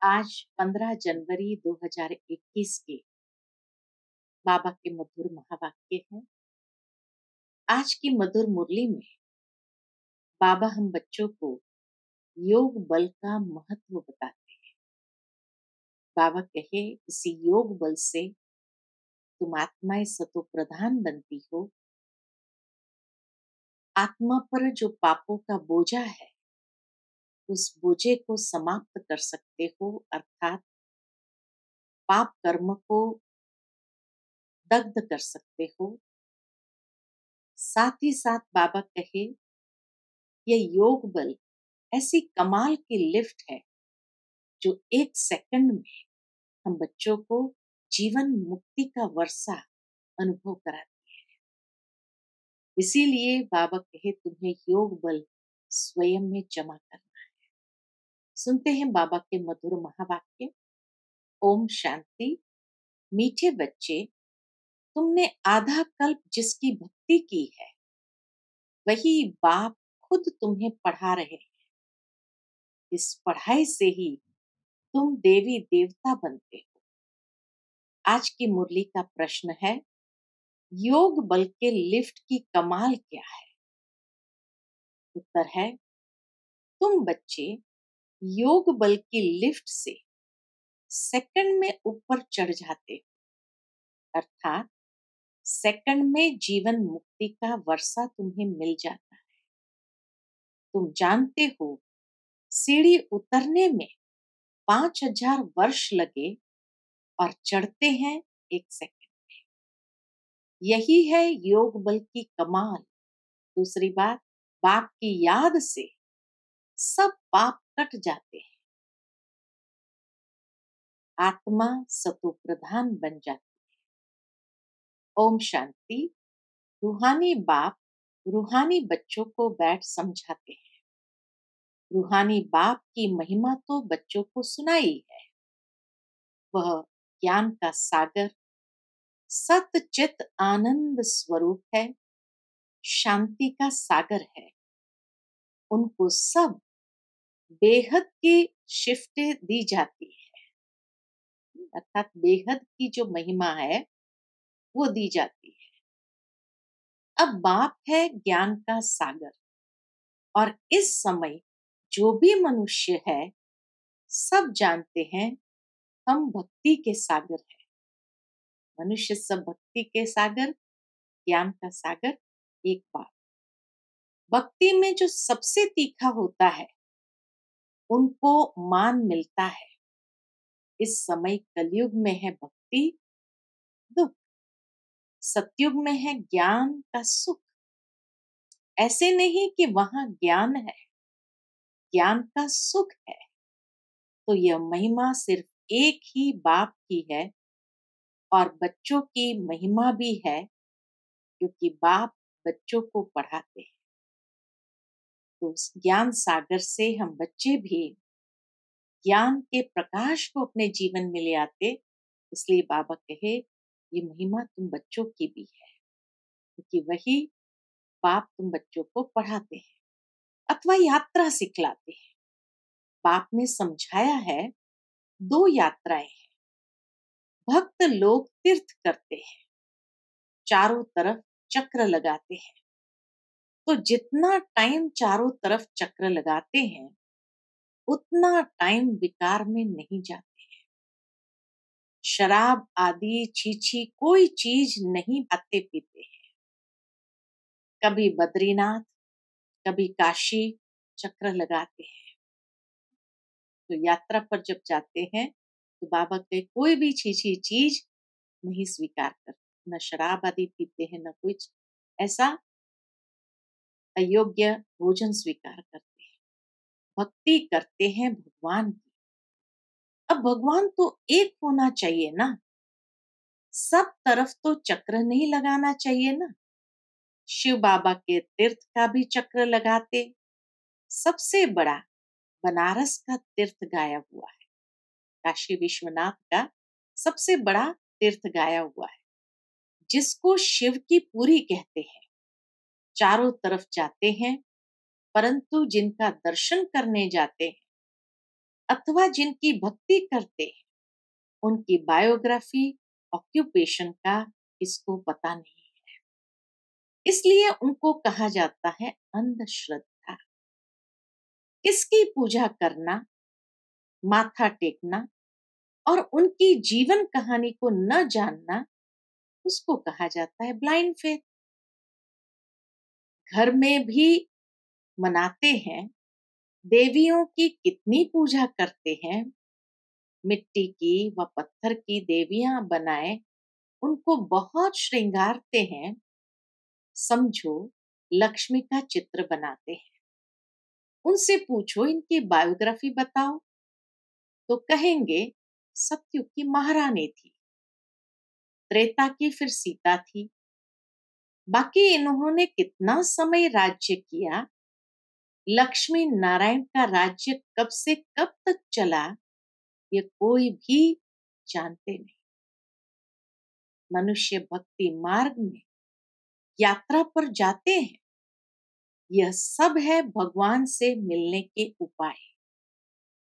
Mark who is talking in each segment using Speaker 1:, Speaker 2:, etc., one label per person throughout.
Speaker 1: आज 15 जनवरी 2021 के बाबा के मधुर महावाक्य हैं। आज की मधुर मुरली में बाबा हम बच्चों को योग बल का महत्व बताते हैं। बाबा कहे, इसी योग बल से तुम आत्माएं सतो प्रधान बनती हो। आत्मा पर जो पापों का बोझा है, उस बोझे को समाप्त कर सकते हो, अर्थात पाप कर्म को दग्ध कर सकते हो। साथ ही साथ बाबा कहे, यह योग बल ऐसी कमाल की लिफ्ट है जो 1 सेकंड में हम बच्चों को जीवन मुक्ति का वर्षा अनुभव कराती है। इसीलिए बाबा कहे, तुम्हें योग बल स्वयं में जमा करना है। सुनते हैं बाबा के मधुर महावाक्य। ओम शांति। मीठे बच्चे, तुमने आधा कल्प जिसकी भक्ति की है, वही बाप खुद तुम्हें पढ़ा रहे हैं। इस पढ़ाई से ही तुम देवी देवता बनते हो। आज की मुरली का प्रश्न है, योग बल के लिफ्ट की कमाल क्या है? उत्तर है, तुम बच्चे योग बल की लिफ्ट से सेकंड में ऊपर चढ़ जाते हो, अर्थात सेकंड में जीवन मुक्ति का वर्षा तुम्हें मिल जाता है। तुम जानते हो, सीढ़ी उतरने में 5000 वर्ष लगे और चढ़ते हैं 1 सेकंड में। यही है योग बल की कमाल। दूसरी बात, बाप की याद से सब पाप कट जाते हैं। आत्मा सतो प्रधान बन जाती है। ओम शांति। रूहानी बाप रूहानी बच्चों को बैठ समझाते हैं। रूहानी बाप की महिमा तो बच्चों को सुनाई है। वह ज्ञान का सागर, सत चित आनंद स्वरूप है, शांति का सागर है। उनको सब बेहद की शिफ्टें दी जाती है, अर्थात बेहद की जो महिमा है वो दी जाती है। अब बाप है ज्ञान का सागर, और इस समय जो भी मनुष्य है, सब जानते हैं हम भक्ति के सागर हैं। मनुष्य सब भक्ति के सागर, ज्ञान का सागर। एक बात, भक्ति में जो सबसे तीखा होता है, उनको मान मिलता है। इस समय कलयुग में है भक्ति दुख, सतयुग में है ज्ञान का सुख। ऐसे नहीं कि वहां ज्ञान है, ज्ञान का सुख है। तो यह महिमा सिर्फ एक ही बाप की है, और बच्चों की महिमा भी है, क्योंकि बाप बच्चों को पढ़ाते हैं। तो उस ज्ञान सागर से हम बच्चे भी ज्ञान के प्रकाश को अपने जीवन में ले आते। इसलिए बाबा कहे, ये महिमा तुम बच्चों की भी है, क्योंकि वही बाप तुम बच्चों को पढ़ाते हैं अथवा यात्रा सिखलाते हैं। बाप ने समझाया है, 2 यात्राएं हैं। भक्त लोग तीर्थ करते हैं, चारों तरफ चक्र लगाते हैं। तो जितना टाइम चारों तरफ चक्र लगाते हैं, उतना टाइम विकार में नहीं जाते हैं। शराब आदि छीछी कोई चीज नहीं खाते पीते हैं। कभी बद्रीनाथ, कभी काशी चक्र लगाते हैं। तो यात्रा पर जब जाते हैं, तो बाबा के कोई भी छीछी चीज नहीं स्वीकार करते, न शराब आदि पीते हैं, न कुछ ऐसा अयोग्य भोजन स्वीकार करते हैं। भक्ति करते हैं भगवान की। अब भगवान तो एक होना चाहिए ना, सब तरफ तो चक्र नहीं लगाना चाहिए ना। शिव बाबा के तीर्थ का भी चक्र लगाते। सबसे बड़ा बनारस का तीर्थ गाया हुआ है, काशी विश्वनाथ का सबसे बड़ा तीर्थ गाया हुआ है, जिसको शिव की पुरी कहते हैं। चारों तरफ जाते हैं, परंतु जिनका दर्शन करने जाते हैं, अथवा जिनकी भक्ति करते हैं उनकी बायोग्राफी, ऑक्यूपेशन का किसको पता नहीं है। इसलिए उनको कहा जाता है अंधश्रद्धा। किसकी पूजा करना, माथा टेकना और उनकी जीवन कहानी को न जानना, उसको कहा जाता है ब्लाइंड फेथ। घर में भी मनाते हैं, देवियों की कितनी पूजा करते हैं, मिट्टी की व पत्थर की देवियां बनाए उनको बहुत श्रृंगारते हैं, समझो लक्ष्मी का चित्र बनाते हैं। उनसे पूछो इनकी बायोग्राफी बताओ तो कहेंगे सतयुग की महारानी थी, त्रेता की फिर सीता थी। बाकी इन्होंने कितना समय राज्य किया, लक्ष्मी नारायण का राज्य कब से कब तक चला, ये कोई भी जानते नहीं। मनुष्य भक्ति मार्ग में यात्रा पर जाते हैं, यह सब है भगवान से मिलने के उपाय।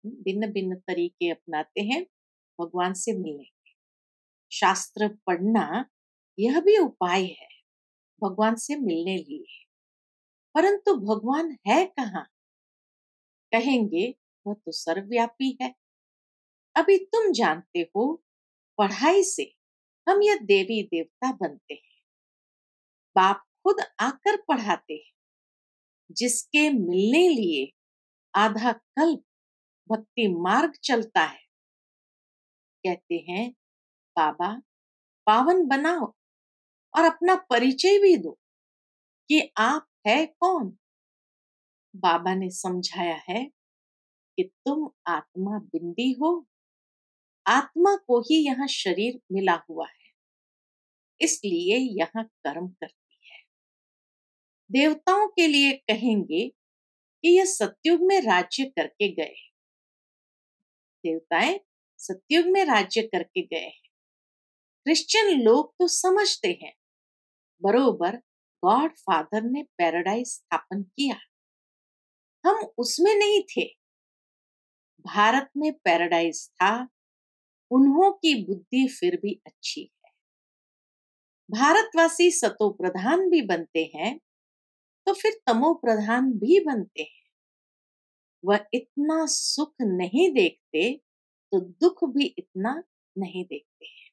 Speaker 1: भिन्न भिन्न तरीके अपनाते हैं भगवान से मिलने के। शास्त्र पढ़ना यह भी उपाय है भगवान से मिलने लिए। परंतु भगवान है कहाँ? कहेंगे वह तो सर्वव्यापी है। अभी तुम जानते हो पढ़ाई से हम यह देवी देवता बनते हैं, बाप खुद आकर पढ़ाते हैं। जिसके मिलने लिए आधा कल्प भक्ति मार्ग चलता है, कहते हैं बाबा पावन बनाओ और अपना परिचय भी दो कि आप है कौन। बाबा ने समझाया है कि तुम आत्मा बिंदी हो, आत्मा को ही यहाँ शरीर मिला हुआ है, इसलिए यहाँ कर्म करती है। देवताओं के लिए कहेंगे कि यह सतयुग में राज्य करके गए, देवताएं सतयुग में राज्य करके गए हैं। क्रिश्चियन लोग तो समझते हैं बरोबर गॉड फादर ने पैराडाइज स्थापन किया, हम उसमें नहीं थे। भारत में पैराडाइज था, उन्हों की बुद्धि फिर भी अच्छी है। भारतवासी सतो प्रधान भी बनते हैं तो फिर तमो प्रधान भी बनते हैं। वह इतना सुख नहीं देखते तो दुख भी इतना नहीं देखते हैं।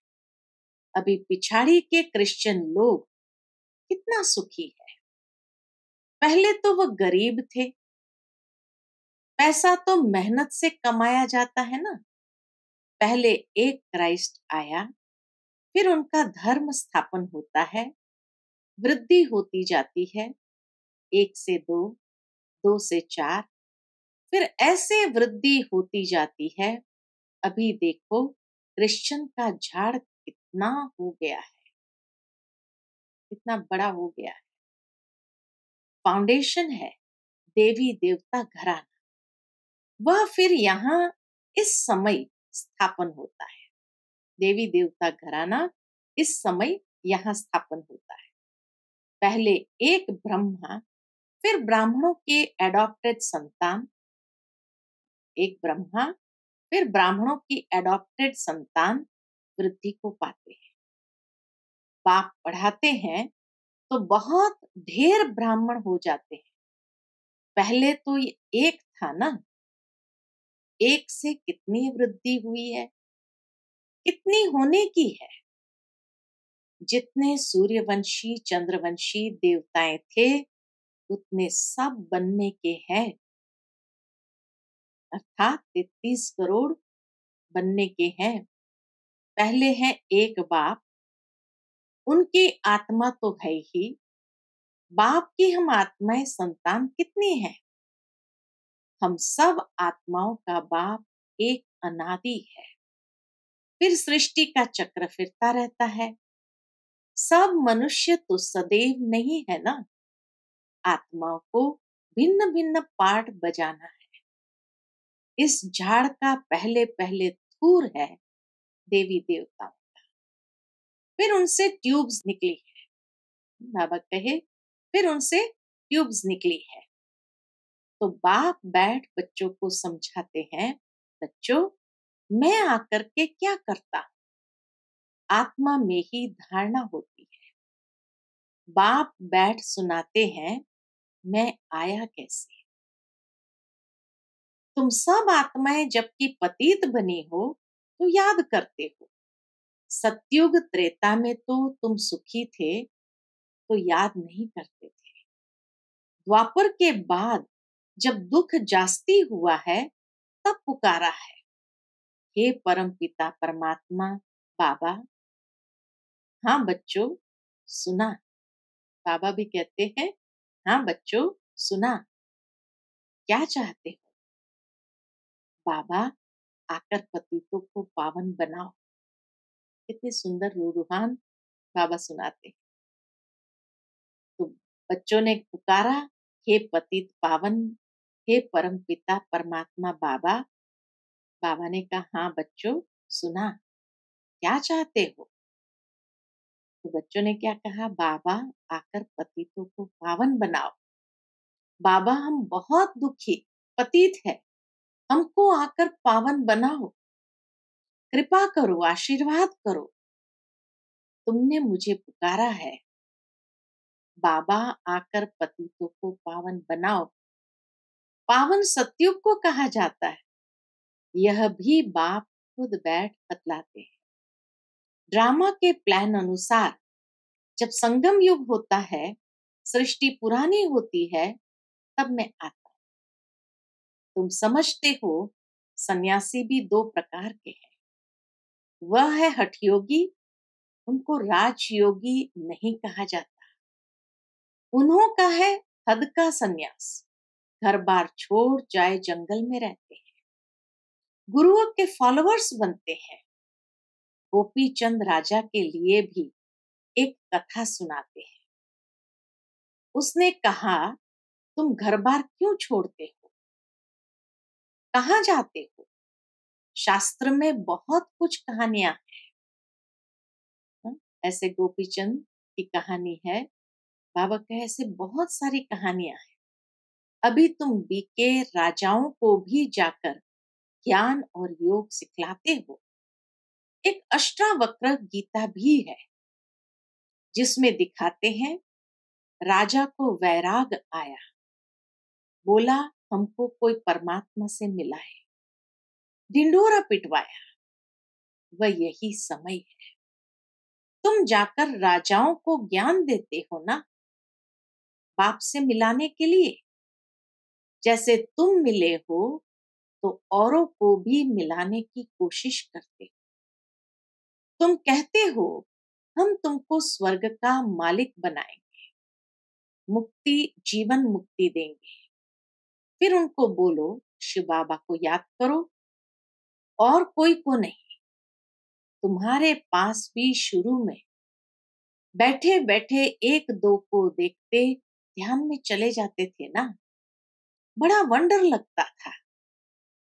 Speaker 1: अभी पिछाड़ी के क्रिश्चियन लोग कितना सुखी है। पहले तो वह गरीब थे, पैसा तो मेहनत से कमाया जाता है ना। पहले एक क्राइस्ट आया, फिर उनका धर्म स्थापन होता है, वृद्धि होती जाती है, 1 से 2, 2 से 4, फिर ऐसे वृद्धि होती जाती है। अभी देखो क्रिश्चियन का झाड़ कितना हो गया है, कितना बड़ा हो गया है। फाउंडेशन है देवी देवता घराना, वह फिर यहाँ इस समय स्थापन होता है। देवी देवता घराना इस समय यहाँ स्थापन होता है। पहले एक ब्रह्मा, फिर ब्राह्मणों के एडॉप्टेड संतान, एक ब्रह्मा फिर ब्राह्मणों की एडॉप्टेड संतान वृद्धि को पाते हैं। बाप पढ़ाते हैं तो बहुत ढेर ब्राह्मण हो जाते हैं। पहले तो ये एक था ना, एक से कितनी वृद्धि हुई है, कितनी होने की है। जितने सूर्यवंशी चंद्रवंशी देवताएं थे उतने सब बनने के हैं, अर्थात 33 करोड़ बनने के हैं। पहले है एक बाप, उनकी आत्मा तो है ही, बाप की हम आत्माएं संतान कितनी है। हम सब आत्माओं का बाप एक अनादि है। फिर सृष्टि का चक्र फिरता रहता है। सब मनुष्य तो सदैव नहीं है ना, आत्माओं को भिन्न भिन्न पार्ट बजाना है। इस झाड़ का पहले पहले थूर है देवी देवताओं का, फिर उनसे ट्यूब्स निकली है। बाबा कहे फिर उनसे ट्यूब्स निकली है। तो बाप बैठ बच्चों को समझाते हैं, बच्चों, मैं आकर के क्या करता हूँ? आत्मा में ही धारणा होती है। बाप बैठ सुनाते हैं, मैं आया कैसे? तुम सब आत्माएं जबकि पतित बनी हो तो याद करते हो। सतयुग त्रेता में तो तुम सुखी थे तो याद नहीं करते थे। द्वापर के बाद जब दुख जास्ती हुआ है तब पुकारा है, हे परम पिता परमात्मा बाबा। हाँ बच्चों, सुना। बाबा भी कहते हैं, हाँ बच्चों, सुना। क्या चाहते हो? बाबा, आकर पतितों को पावन बनाओ। कितने सुंदर रूहान बाबा सुनाते। तो बच्चों ने पुकारा, हे पतित पावन, हे परम पिता परमात्मा बाबा। बाबा ने कहा, हाँ बच्चों, सुना। क्या चाहते हो? तो बच्चों ने क्या कहा, बाबा आकर पतितों को पावन बनाओ। बाबा, हम बहुत दुखी पतित है, हमको आकर पावन बनाओ। कृपा करो, आशीर्वाद करो। तुमने मुझे पुकारा है, बाबा आकर पतितों को पावन बनाओ। पावन सतयुग को कहा जाता है। यह भी बाप खुद बैठ बतलाते हैं। ड्रामा के प्लान अनुसार जब संगम युग होता है, सृष्टि पुरानी होती है, तब मैं आता हूं। तुम समझते हो, सन्यासी भी दो प्रकार के हैं। वह है हठयोगी, उनको राजयोगी नहीं कहा जाता। उन्हों का है हद का सन्यास, घर बार छोड़ जाए जंगल में रहते हैं, गुरुओं के फॉलोअर्स बनते हैं। गोपी चंद राजा के लिए भी एक कथा सुनाते हैं। उसने कहा, तुम घर बार क्यों छोड़ते हो? कहाँ जाते हो? शास्त्र में बहुत कुछ कहानियां हैं। ऐसे गोपी चंद की कहानी है। बाबा कहे ऐसे बहुत सारी कहानियां हैं। अभी तुम बीके राजाओं को भी जाकर ज्ञान और योग सिखलाते हो। एक अष्टावक्र गीता भी है, जिसमें दिखाते हैं राजा को वैराग आया, बोला हमको कोई परमात्मा से मिला है, ढिंडोरा पिटवाया। वह यही समय है, तुम जाकर राजाओं को ज्ञान देते हो ना, बाप से मिलाने के लिए। जैसे तुम मिले हो तो औरों को भी मिलाने की कोशिश करते हो। तुम कहते हो हम तुमको स्वर्ग का मालिक बनाएंगे, मुक्ति जीवन मुक्ति देंगे। फिर उनको बोलो शिव बाबा को याद करो और कोई को नहीं। तुम्हारे पास भी शुरू में बैठे बैठे एक दो को देखते ध्यान में चले जाते थे ना, बड़ा वंडर लगता था।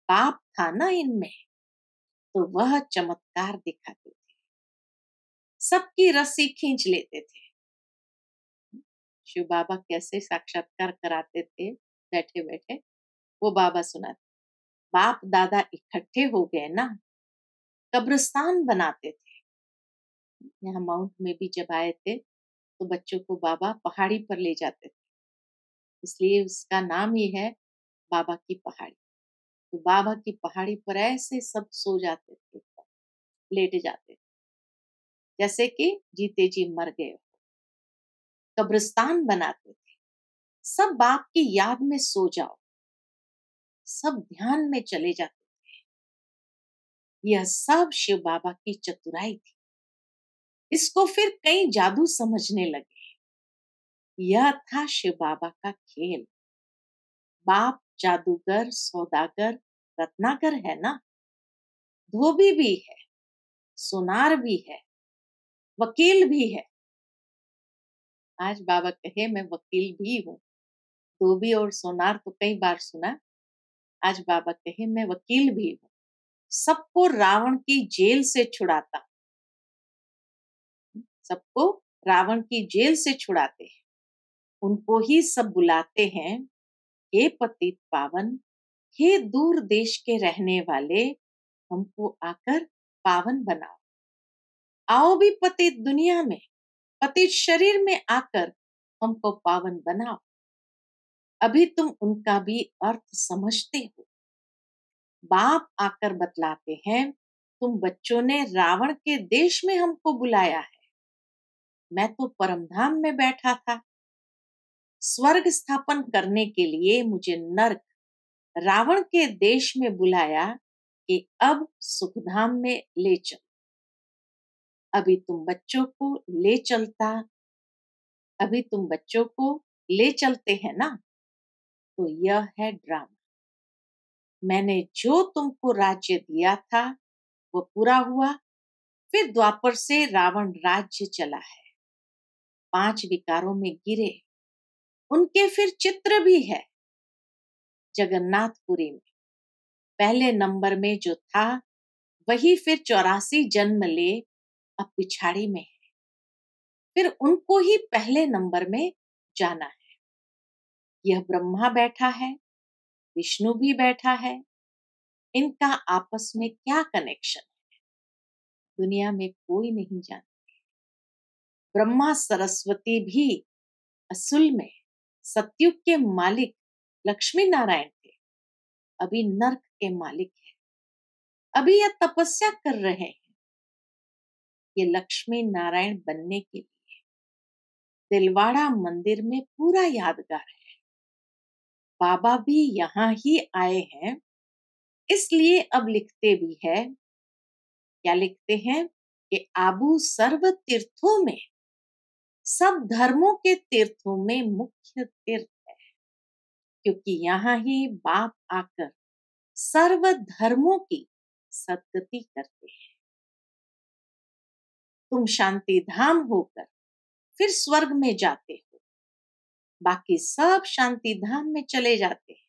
Speaker 1: पाप था ना इनमें, तो वह चमत्कार दिखाते थे, सबकी रस्सी खींच लेते थे। शिव बाबा कैसे साक्षात्कार कराते थे बैठे बैठे, वो बाबा सुनाते। बाप दादा इकट्ठे हो गए ना, कब्रिस्तान बनाते थे। यहाँ माउंट में भी जब आए थे तो बच्चों को बाबा पहाड़ी पर ले जाते थे, इसलिए उसका नाम ही है बाबा की पहाड़ी। तो बाबा की पहाड़ी पर ऐसे सब सो जाते थे, लेट जाते थे, जैसे कि जीते जी मर गए हो। कब्रिस्तान बनाते थे, सब बाप की याद में सो जाओ, सब ध्यान में चले जाते थे। यह सब शिव बाबा की चतुराई थी। इसको फिर कई जादू समझने लगे। यह था शिव बाबा का खेल। बाप जादूगर, सौदागर, रत्नाकर है ना, धोबी भी है, सोनार भी है, वकील भी है। आज बाबा कहे मैं वकील भी हूँ। धोबी और सोनार तो कई बार सुना, आज बाबा कहे मैं वकील भी हूँ। सबको रावण की जेल से छुड़ाता, सबको रावण की जेल से छुड़ाते हैं। उनको ही सब बुलाते हैं, हे पतित पावन, हे दूर देश के रहने वाले, हमको आकर पावन बनाओ। आओ भी पतित दुनिया में, पतित शरीर में आकर हमको पावन बनाओ। अभी तुम उनका भी अर्थ समझते हो। बाप आकर बतलाते हैं, तुम बच्चों ने रावण के देश में हमको बुलाया है। मैं तो परमधाम में बैठा था। स्वर्ग स्थापन करने के लिए मुझे नर्क रावण के देश में बुलाया कि अब सुखधाम में ले चल। अभी तुम बच्चों को ले चलता, अभी तुम बच्चों को ले चलते हैं ना, तो यह है ड्रामा। मैंने जो तुमको राज्य दिया था वो पूरा हुआ। फिर द्वापर से रावण राज्य चला है। 5 विकारों में गिरे, उनके फिर चित्र भी है जगन्नाथपुरी में। पहले नंबर में जो था वही फिर 84 जन्म ले अब पिछाड़ी में है। फिर उनको ही पहले नंबर में जाना है। यह ब्रह्मा बैठा है, विष्णु भी बैठा है। इनका आपस में क्या कनेक्शन है, दुनिया में कोई नहीं जानता। ब्रह्मा सरस्वती भी असल में सतयुग के मालिक लक्ष्मी नारायण थे, अभी नर्क के मालिक है। अभी यह तपस्या कर रहे हैं ये लक्ष्मी नारायण बनने के लिए। दिलवाड़ा मंदिर में पूरा यादगार है। बाबा भी यहाँ ही आए हैं, इसलिए अब लिखते भी है। क्या लिखते हैं कि आबू सर्व तीर्थों में, सब धर्मों के तीर्थों में मुख्य तीर्थ है, क्योंकि यहाँ ही बाप आकर सर्व धर्मों की सद्गति करते हैं। तुम शांति धाम होकर फिर स्वर्ग में जाते हो, बाकी सब शांति धाम में चले जाते हैं।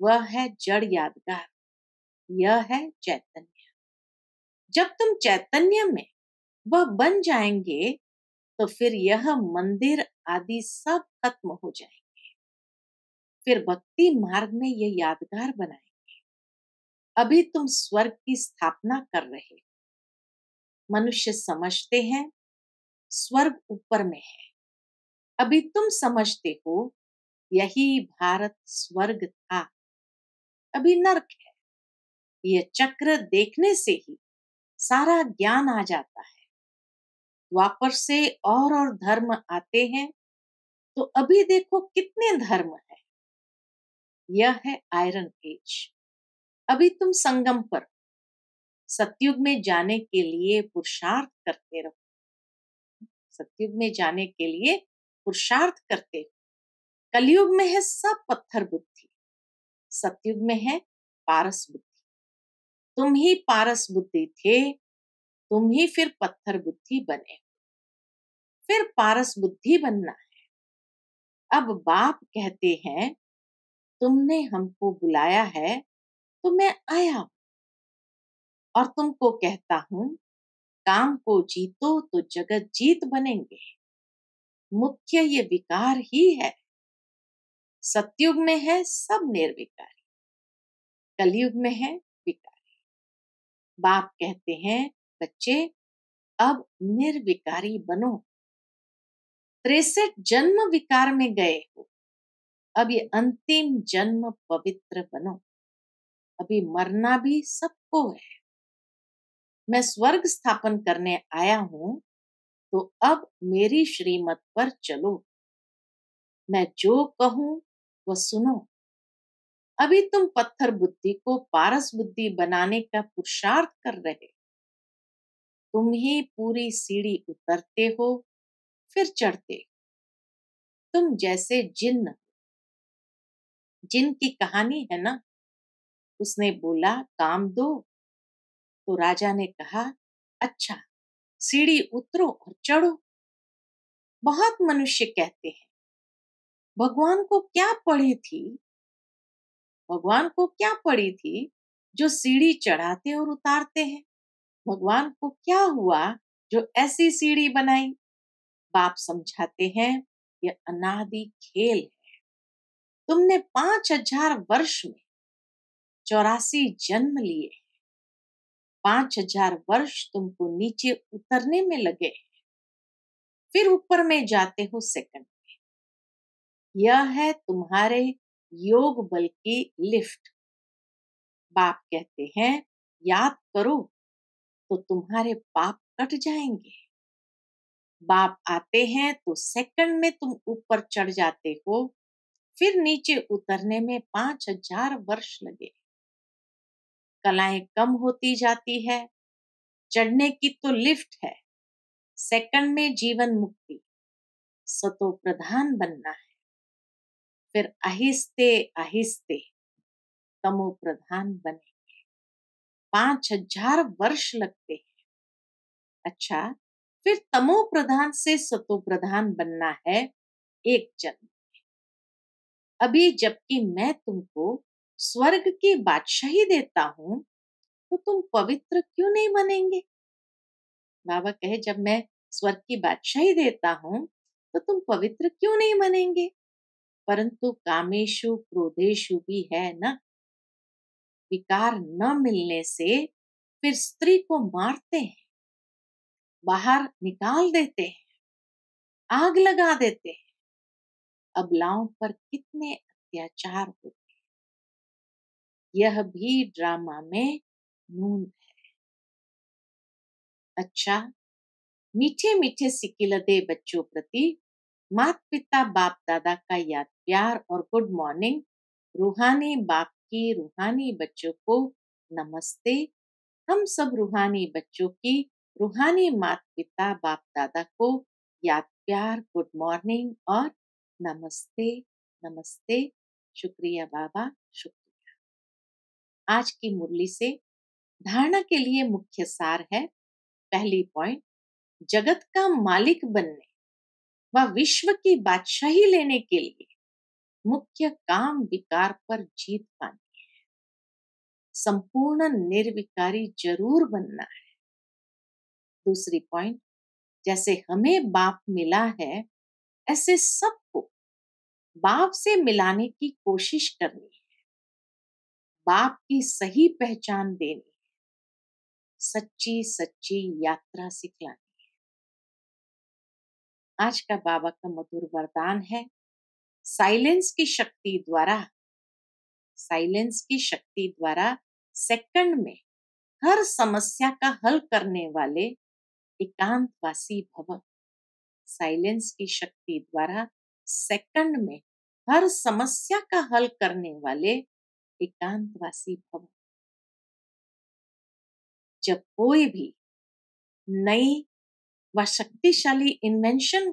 Speaker 1: वह है जड़ यादगार, यह है चैतन्य। जब तुम चैतन्य में वह बन जाएंगे तो फिर यह मंदिर आदि सब खत्म हो जाएंगे। फिर भक्ति मार्ग में यह यादगार बनाएंगे। अभी तुम स्वर्ग की स्थापना कर रहे हो। मनुष्य समझते हैं स्वर्ग ऊपर में है, अभी तुम समझते हो यही भारत स्वर्ग था, अभी नर्क है। यह चक्र देखने से ही सारा ज्ञान आ जाता है। द्वापर से और धर्म आते हैं, तो अभी देखो कितने धर्म है। यह है आयरन एज। अभी तुम संगम पर सतयुग में जाने के लिए पुरुषार्थ करते रहो। सतयुग में जाने के लिए पुरुषार्थ करते हो। कलयुग में है सब पत्थर बुद्धि, सतयुग में है पारस बुद्धि। तुम ही पारस बुद्धि थे, तुम ही फिर पत्थर बुद्धि बने, फिर पारस बुद्धि बनना है। अब बाप कहते हैं तुमने हमको बुलाया है तो मैं आया हूं, और तुमको कहता हूं काम को जीतो तो जगत जीत बनेंगे। मुख्य ये विकार ही है। सतयुग में है सब निर्विकारी, कलयुग में है विकारी। बाप कहते हैं बच्चे अब निर्विकारी बनो। 63 जन्म विकार में गए हो, अब ये अंतिम जन्म पवित्र बनो। अभी मरना भी सबको है। मैं स्वर्ग स्थापन करने आया हूं, तो अब मेरी श्रीमत पर चलो। मैं जो कहूं वो सुनो। अभी तुम पत्थर बुद्धि को पारस बुद्धि बनाने का पुरुषार्थ कर रहे। तुम ही पूरी सीढ़ी उतरते हो फिर चढ़ते। तुम जैसे जिन्न, जिन की कहानी है ना, उसने बोला काम दो, तो राजा ने कहा अच्छा सीढ़ी उतरो और चढ़ो। बहुत मनुष्य कहते हैं भगवान को क्या पड़ी थी, भगवान को क्या पड़ी थी जो सीढ़ी चढ़ाते और उतारते हैं। भगवान को क्या हुआ जो ऐसी सीढ़ी बनाई। बाप समझाते हैं यह अनादि खेल है। तुमने 5000 वर्ष में 84 जन्म लिए, 5000 वर्ष तुमको नीचे उतरने में लगे, फिर ऊपर में जाते हो सेकंड में। यह है तुम्हारे योग बल की लिफ्ट। बाप कहते हैं याद करो तो तुम्हारे पाप कट जाएंगे। बाप आते हैं तो सेकंड में तुम ऊपर चढ़ जाते हो, फिर नीचे उतरने में 5000 वर्ष लगे। कलाएं कम होती जाती है, चढ़ने की तो लिफ्ट है, सेकंड में जीवन मुक्ति, सतो प्रधान बनना है, फिर आहिस्ते आहिस्ते तमो प्रधान बनेंगे। 5000 वर्ष लगते हैं। अच्छा, फिर तमो प्रधान से सतो प्रधान बनना है एक जन्म में। अभी जबकि मैं तुमको स्वर्ग की बादशाही देता हूं, तो तुम पवित्र क्यों नहीं बनेंगे? बाबा कहे जब मैं स्वर्ग की बादशाही देता हूं, तो तुम पवित्र क्यों नहीं बनेंगे? परंतु कामेशु क्रोधेशु भी है ना। विकार न मिलने से फिर स्त्री को मारते हैं, बाहर निकाल देते हैं, आग लगा देते हैं। अबलाओं पर कितने अत्याचार होते हैं। यह भी ड्रामा में नूंद है। अच्छा, मीठे मीठे सिकिलदे बच्चों प्रति माता पिता बाप दादा का याद प्यार और गुड मॉर्निंग। रूहानी बाप की रूहानी बच्चों को नमस्ते। हम सब रूहानी बच्चों की रूहानी माता पिता बाप दादा को याद प्यार, गुड मॉर्निंग और नमस्ते नमस्ते। शुक्रिया बाबा, शुक्रिया। आज की मुरली से धारणा के लिए मुख्य सार है। पहली पॉइंट, जगत का मालिक बनने व विश्व की बादशाही लेने के लिए मुख्य काम विकार पर जीत पानी है। संपूर्ण निर्विकारी जरूर बनना है। दूसरी पॉइंट, जैसे हमें बाप मिला है, ऐसे सबको बाप से मिलाने की कोशिश करनी है। बाप की सही पहचान देनी है, सच्ची सच्ची यात्रा सिखलानी है। आज का बाबा का मधुर वरदान है, साइलेंस की शक्ति द्वारा सेकंड में हर समस्या का हल करने वाले एकांतवासी भव। साइलेंस की शक्ति द्वारा सेकंड में हर समस्या का हल करने वाले एकांतवासी भव। जब कोई भी नई व शक्तिशाली इन्वेंशन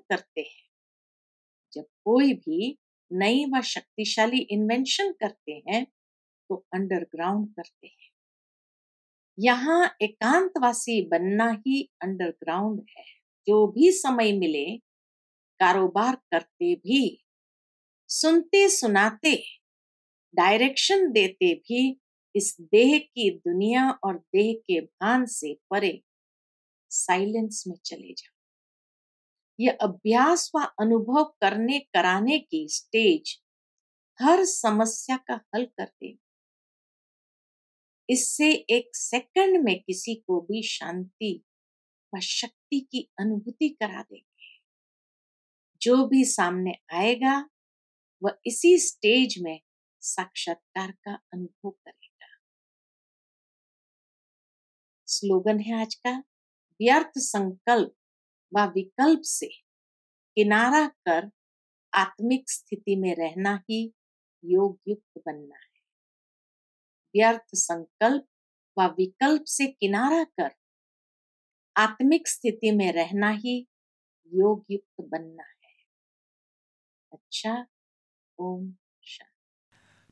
Speaker 1: करते हैं, तो अंडरग्राउंड करते हैं। यहाँ एकांतवासी बनना ही अंडरग्राउंड है। जो भी समय मिले, कारोबार करते भी, सुनते सुनाते, डायरेक्शन देते भी इस देह की दुनिया और देह के भान से परे साइलेंस में चले जाओ। यह अभ्यास व अनुभव कराने की स्टेज हर समस्या का हल कर दे। इससे एक सेकंड में किसी को भी शांति व शक्ति की अनुभूति करा देंगे। जो भी सामने आएगा वह इसी स्टेज में साक्षात्कार का अनुभव करेगा। स्लोगन है आज का, व्यर्थ संकल्प व विकल्प से किनारा कर आत्मिक स्थिति में रहना ही योग युक्त बनना है। व्यर्थ संकल्प व विकल्प से किनारा कर आत्मिक स्थिति में रहना ही योग युक्त बनना है। अच्छा, Om Shanti.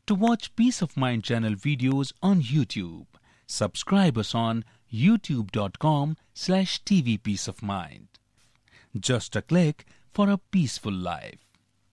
Speaker 2: To watch Peace of Mind channel videos on YouTube, subscribe us on youtube.com/tvpeaceofmind. Just a click for a peaceful life.